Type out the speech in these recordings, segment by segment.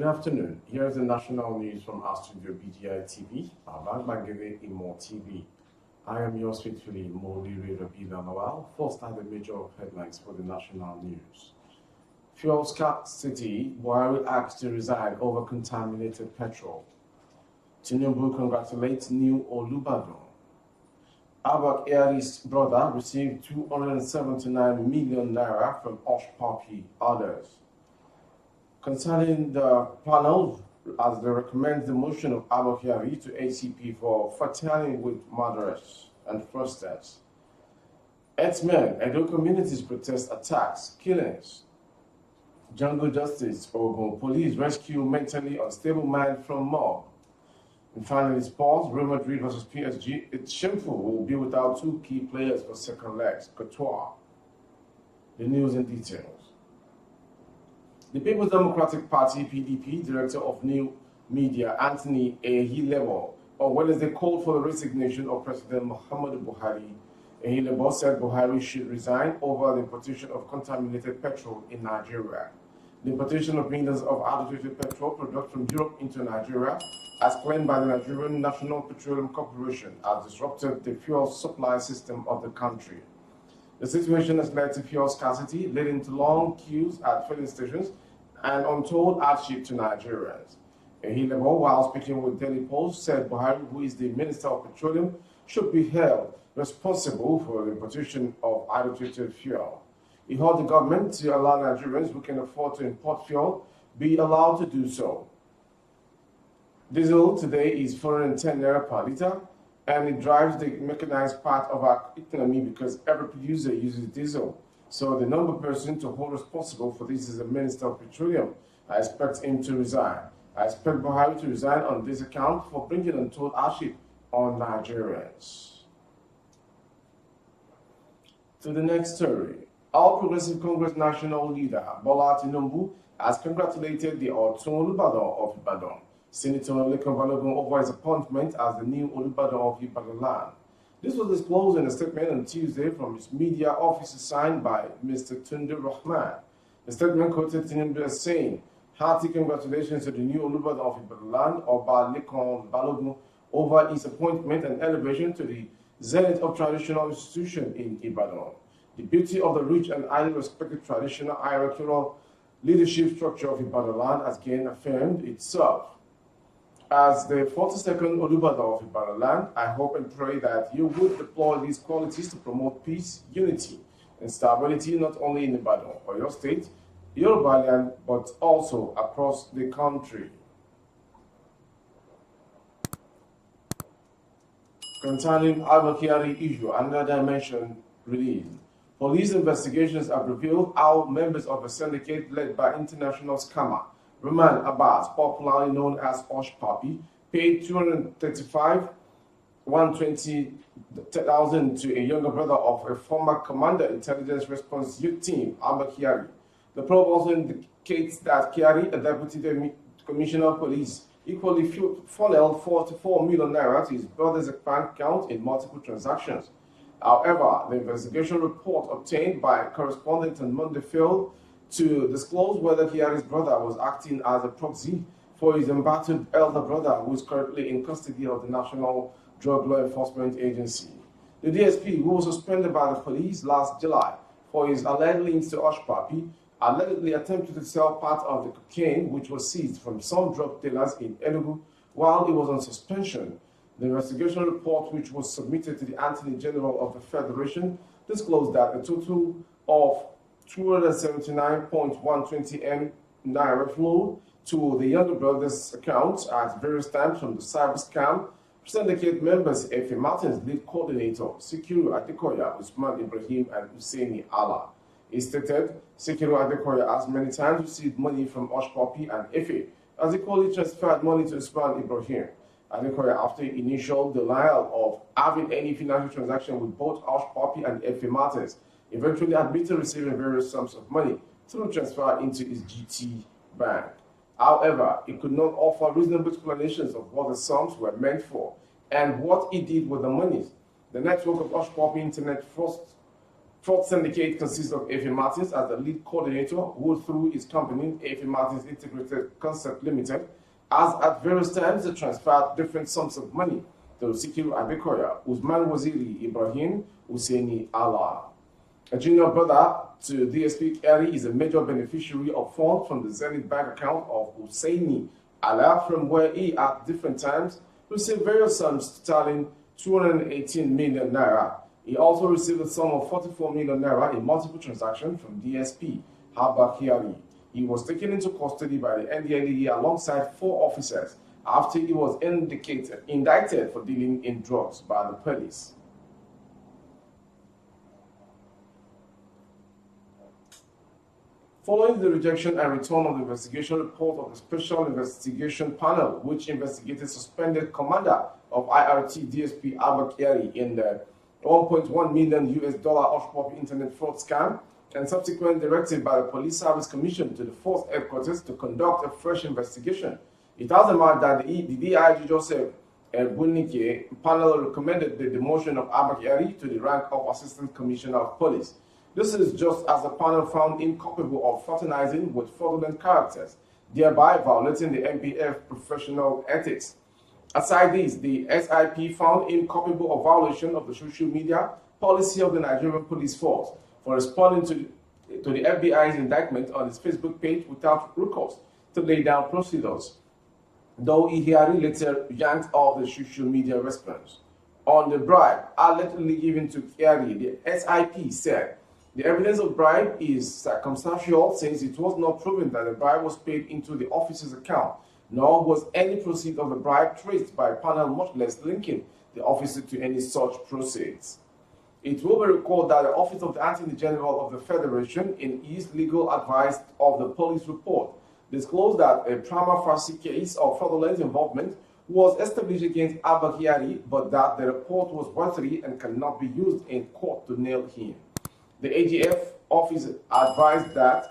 Good afternoon. Here is the national news from our studio BGI TV, Abba Kyari Imo TV. I am yours faithfully, Molire Rabila Nawal. First are the major headlines for the national news. Fuel scarcity, Buhari asked to resign over contaminated petrol. Tinubu congratulates new Olubadan. Abba Kyari's brother received 279 million naira from Osh Papi others. Concerning the panel, as they recommend the motion of Abba Kyari to ACP for fraternity with murderers and fraudsters. Herdsmen, Edo communities protest attacks, killings. Jungle justice, Ogun police rescue mentally unstable man from mob. And finally, sports, Real Madrid versus PSG. It's shameful we'll be without two key players for second legs, Couture. The news in details. The People's Democratic Party, PDP, Director of New Media, Anthony Ehilebo, on Wednesday called for the resignation of President Muhammadu Buhari. Ehilebo said Buhari should resign over the importation of contaminated petrol in Nigeria. The importation of millions of adulterated petrol products from Europe into Nigeria, as claimed by the Nigerian National Petroleum Corporation, has disrupted the fuel supply system of the country. The situation has led to fuel scarcity, leading to long queues at filling stations and untold hardship to Nigerians. Ehilebo, while speaking with Daily Post, said Buhari, who is the Minister of Petroleum, should be held responsible for the importation of adulterated fuel. He called the government to allow Nigerians who can afford to import fuel be allowed to do so. Diesel today is 410 naira per liter, and it drives the mechanized part of our economy because every producer uses diesel. So the number person to hold responsible for this is the Minister of Petroleum. I expect him to resign. I expect Buhari to resign on this account for bringing untold hardship on Nigerians. To the next story. All Progressive Congress National Leader Bola Tinubu has congratulated the Otun Olubadan of Ibadan, Senator Lekan Balogun, over his appointment as the new Olubadan of Ibadan land. This was disclosed in a statement on Tuesday from his media officer signed by Mr. Tunde Rahman. The statement quoted Tinubu as saying, "Hearty congratulations to the new Olubadan of Ibadan land, Oba Lekan Balogun, over his appointment and elevation to the zenith of traditional institution in Ibadan. The beauty of the rich and highly respected traditional hierarchical leadership structure of Ibadan land has again affirmed itself. As the 42nd Olubadan of Ibadan land, I hope and pray that you would deploy these qualities to promote peace, unity, and stability not only in Ibadan or your state, Yoruba land, but also across the country." Concerning Abba Kyari issue, another dimension released. Police investigations have revealed how members of a syndicate led by international scammer Roman Abbas, popularly known as Osh Papi, paid 120,000 to a younger brother of a former Commander Intelligence Response Youth Team, Abba Kyari. The probe also indicates that Kyari, a Deputy Commissioner of Police, equally funneled 44 million naira to his brother's bank account in multiple transactions. However, the investigation report obtained by correspondent on Monday failed to disclose whether Kyari's brother was acting as a proxy for his embattled elder brother, who is currently in custody of the National Drug Law Enforcement Agency. The DSP, who was suspended by the police last July for his alleged links to Osh Papi, allegedly attempted to sell part of the cocaine which was seized from some drug dealers in Enugu while he was on suspension. The investigation report, which was submitted to the Attorney General of the Federation, disclosed that a total of 279.120 M naira flowed to the younger brother's account at various times from the cyber scam. Syndicate members Efe Martin's lead coordinator, Sikiru Adekoya, Usman Ibrahim, and Husseini Allah. He stated Sikiru Adekoya has many times received money from Osh Papi and Efe, as equally transferred money to Usman Ibrahim. Adekoya, after initial denial of having any financial transaction with both Osh Papi and Efe Martins, eventually admitted receiving various sums of money through transfer into his GT bank. However, he could not offer reasonable explanations of what the sums were meant for and what he did with the monies. The network of Osh Papi internet Fraud Syndicate consists of A.F. Martins as the lead coordinator, who through his company, A.F. Martins Integrated Concept Limited, has at various times transferred different sums of money to Sikiru Adekoya, Usman Waziri Ibrahim Husseini Allah. A junior brother to DSP Kyari is a major beneficiary of funds from the Zenith bank account of Husseini Allah, from where he at different times received various sums totaling 218 million naira. He also received a sum of 44 million naira in multiple transactions from DSP Abba Kyari. He was taken into custody by the NDLEA alongside 4 officers after he was indicted for dealing in drugs by the police. Following the rejection and return of the investigation report of the Special Investigation Panel, which investigated suspended commander of IRT DSP Abba Kyari in the $1.1 million hush-puppy internet fraud scam, and subsequent directive by the Police Service Commission to the Force Headquarters to conduct a fresh investigation, it has emerged that the DIG Joseph Bunike panel recommended the demotion of Abba Kyari to the rank of Assistant Commissioner of Police. This is just as the panel found incapable of fraternizing with fraudulent characters, thereby violating the MPF professional ethics. Aside this, the SIP found incapable of violation of the social media policy of the Nigerian Police Force for responding to the FBI's indictment on its Facebook page without recourse to lay down procedures, though Kyari later yanked off the social media response. On the bribe allegedly given to Kyari, the SIP said the evidence of bribe is circumstantial since it was not proven that the bribe was paid into the officer's account, nor was any proceeds of the bribe traced by a panel, much less linking the officer to any such proceeds. It will be recalled that the Office of the Attorney General of the Federation, in its legal advice of the police report, disclosed that a prima facie case of fraudulent involvement was established against Abba Kyari, but that the report was watery and cannot be used in court to nail him. The AGF office advised that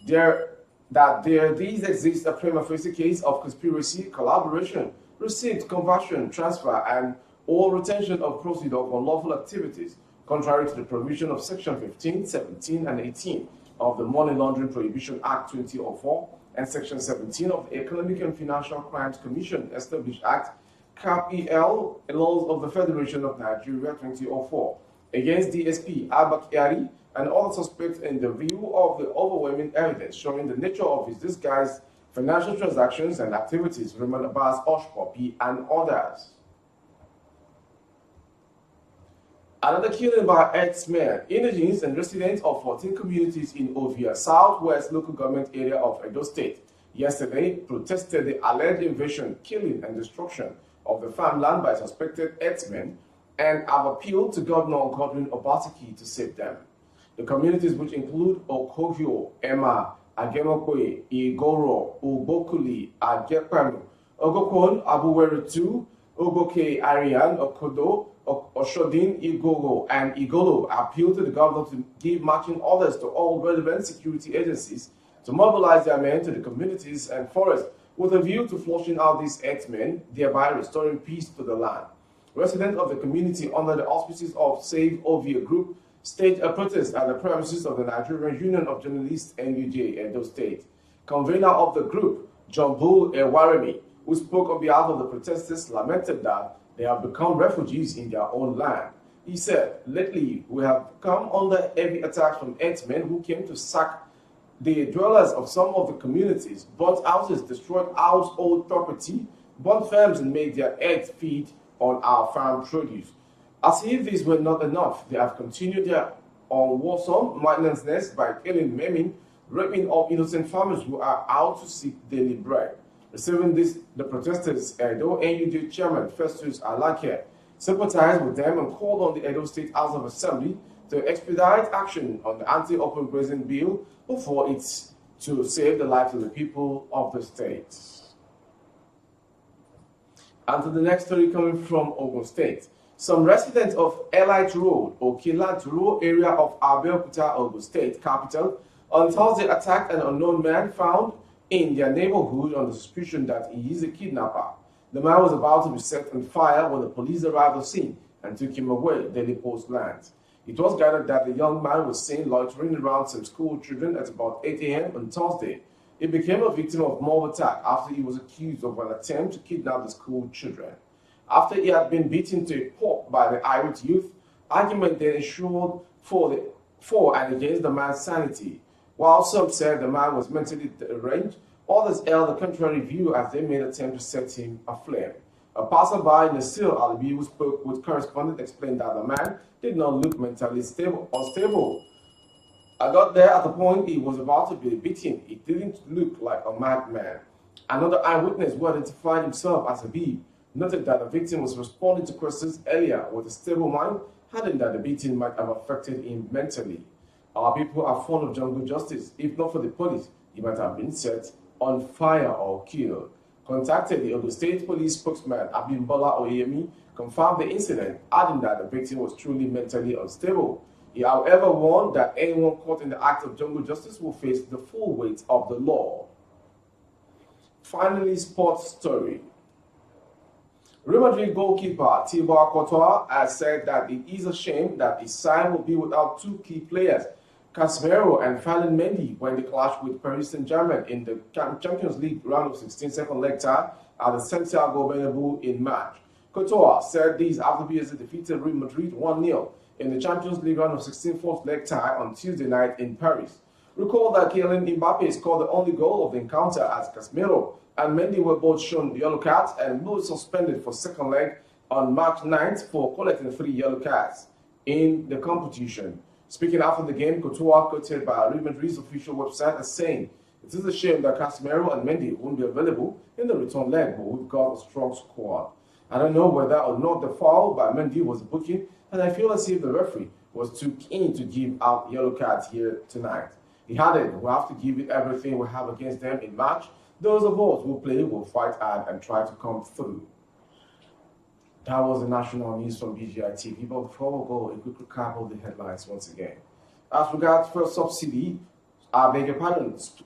there exists a prima facie case of conspiracy, collaboration, receipt, conversion, transfer, and or retention of proceeds of unlawful activities, contrary to the provision of Section 15, 17, and 18 of the Money Laundering Prohibition Act 2004 and Section 17 of the Economic and Financial Crimes Commission Established Act, Cap-EL, laws of the Federation of Nigeria 2004, against DSP Abba Kyari and other suspects in the view of the overwhelming evidence showing the nature of his disguised financial transactions and activities, Raymond Abbas, hush-puppy, and others. Another killing by herdsmen, indigents and residents of 14 communities in Ovia, southwest local government area of Edo State, yesterday protested the alleged invasion, killing, and destruction of the farmland by suspected herdsmen and have appealed to Governor Godwin Obaseki to save them. The communities, which include Okogio, Emma, Agemokoye, Igoro, Ubokuli, Agepanu, Ogokon, Abuwere 2, Ogoke, Arian, Okodo, Oshodin, Igogo, and Igolo appealed to the governor to give marching orders to all relevant security agencies to mobilize their men to the communities and forests with a view to flushing out these herdsmen, thereby restoring peace to the land. Residents of the community, under the auspices of Save Ovia Group, staged a protest at the premises of the Nigerian Union of Journalists NUJ Edo State. Convener of the group, John Bull Ewaremi, who spoke on behalf of the protesters, lamented that they have become refugees in their own land. He said, lately we have come under heavy attacks from herdsmen who came to sack the dwellers of some of the communities, burnt houses, destroyed household property, burnt farms, and made their herds feed on our farm produce. As if these were not enough, they have continued their unwholesome mindlessness by killing, maiming, raping of innocent farmers who are out to seek daily bread. Receiving this, the protesters, Edo NUJ Chairman Festus Alake, sympathized with them and called on the Edo State House of Assembly to expedite action on the anti-open grazing bill before it's to save the lives of the people of the state. And to the next story coming from Ogun State. Some residents of Elite Road, Okilant Road area of Abeokuta, Ogun State capital, on Thursday attacked an unknown man found in their neighborhood on the suspicion that he is a kidnapper. The man was about to be set on fire when the police arrived on scene and took him away, Daily Post lands. It was gathered that the young man was seen loitering around some school children at about 8 a.m. on Thursday. He became a victim of mob attack after he was accused of an attempt to kidnap the school children. After he had been beaten to a pulp by the irate youth, argument then ensued for and against the man's sanity. While some said the man was mentally deranged, others held the contrary view as they made attempt to set him aflame. A passerby, Nasir Alibi, who spoke with correspondent, explained that the man did not look mentally unstable. I got there at the point he was about to be beaten. He didn't look like a madman. Another eyewitness who identified himself as Habib noted that the victim was responding to questions earlier with a stable mind, adding that the beating might have affected him mentally. Our people are fond of jungle justice. If not for the police, he might have been set on fire or killed. Contacted the Ogun State Police spokesman Abimbola Oyemi confirmed the incident, adding that the victim was truly mentally unstable. He, however, warned that anyone caught in the act of jungle justice will face the full weight of the law. Finally, sports story. Real Madrid goalkeeper Thibaut Courtois has said that it is a shame that his side will be without two key players, Casemiro and Ferland Mendy, when they clash with Paris Saint-Germain in the Champions League round of 16 second leg tie at the Santiago Bernabeu in March. Courtois said this after PSG defeated Real Madrid 1-0 in the Champions League round of 16 fourth leg tie on Tuesday night in Paris. Recall that Kylian Mbappe scored the only goal of the encounter as Casemiro and Mendy were both shown yellow cards and both suspended for second leg on March 9th for collecting 3 yellow cards in the competition. Speaking after the game, Courtois, quoted by Real Madrid's official website, as saying, "It is a shame that Casemiro and Mendy won't be available in the return leg, but we've got a strong squad. I don't know whether or not the foul by Mendy was a booking, and I feel as if the referee was too keen to give out yellow cards here tonight." He added, "We have to give it everything we have against them in March. Those of us who play will fight hard and try to come through." That was the national news from BGI TV. But before we go, a quick recap of the headlines once again. As regards first subsidy,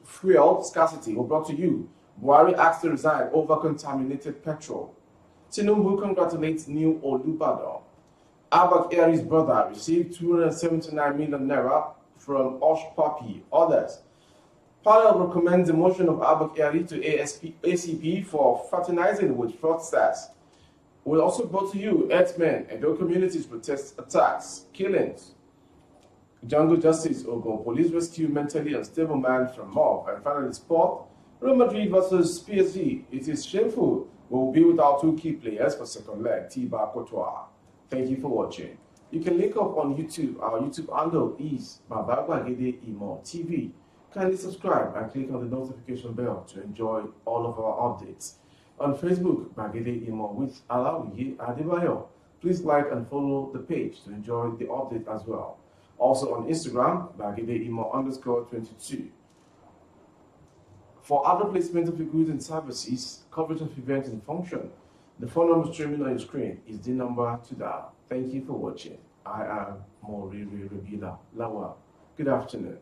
fuel scarcity were brought to you. Buhari asked to resign over contaminated petrol. Tinubu congratulates new Olubadan. Abba Kyari's brother received 279 million naira from Osh Papi. Others. Panel recommends the motion of Abba Kyari to ACP for fraternizing with fraudsters. We'll also brought to you herdsmen and their communities protest attacks, killings. Jungle justice, Ogun, police rescue mentally unstable man from mob. And finally, sport, Real Madrid versus PSG. It is shameful. We will be without two key players for second leg, Thibaut Courtois. Thank you for watching. You can link up on YouTube. Our YouTube handle is Abba Kyari TV. Kindly subscribe and click on the notification bell to enjoy all of our updates. On Facebook, Bagede Imo with Alawiye Adebayo. Please like and follow the page to enjoy the update as well. Also on Instagram, Bagede Imo _22. For other placement of your goods and services, coverage of events and function, the phone number streaming on your screen is the number to dial. Thank you for watching. I am Moriri Rabila Lawa. Good afternoon.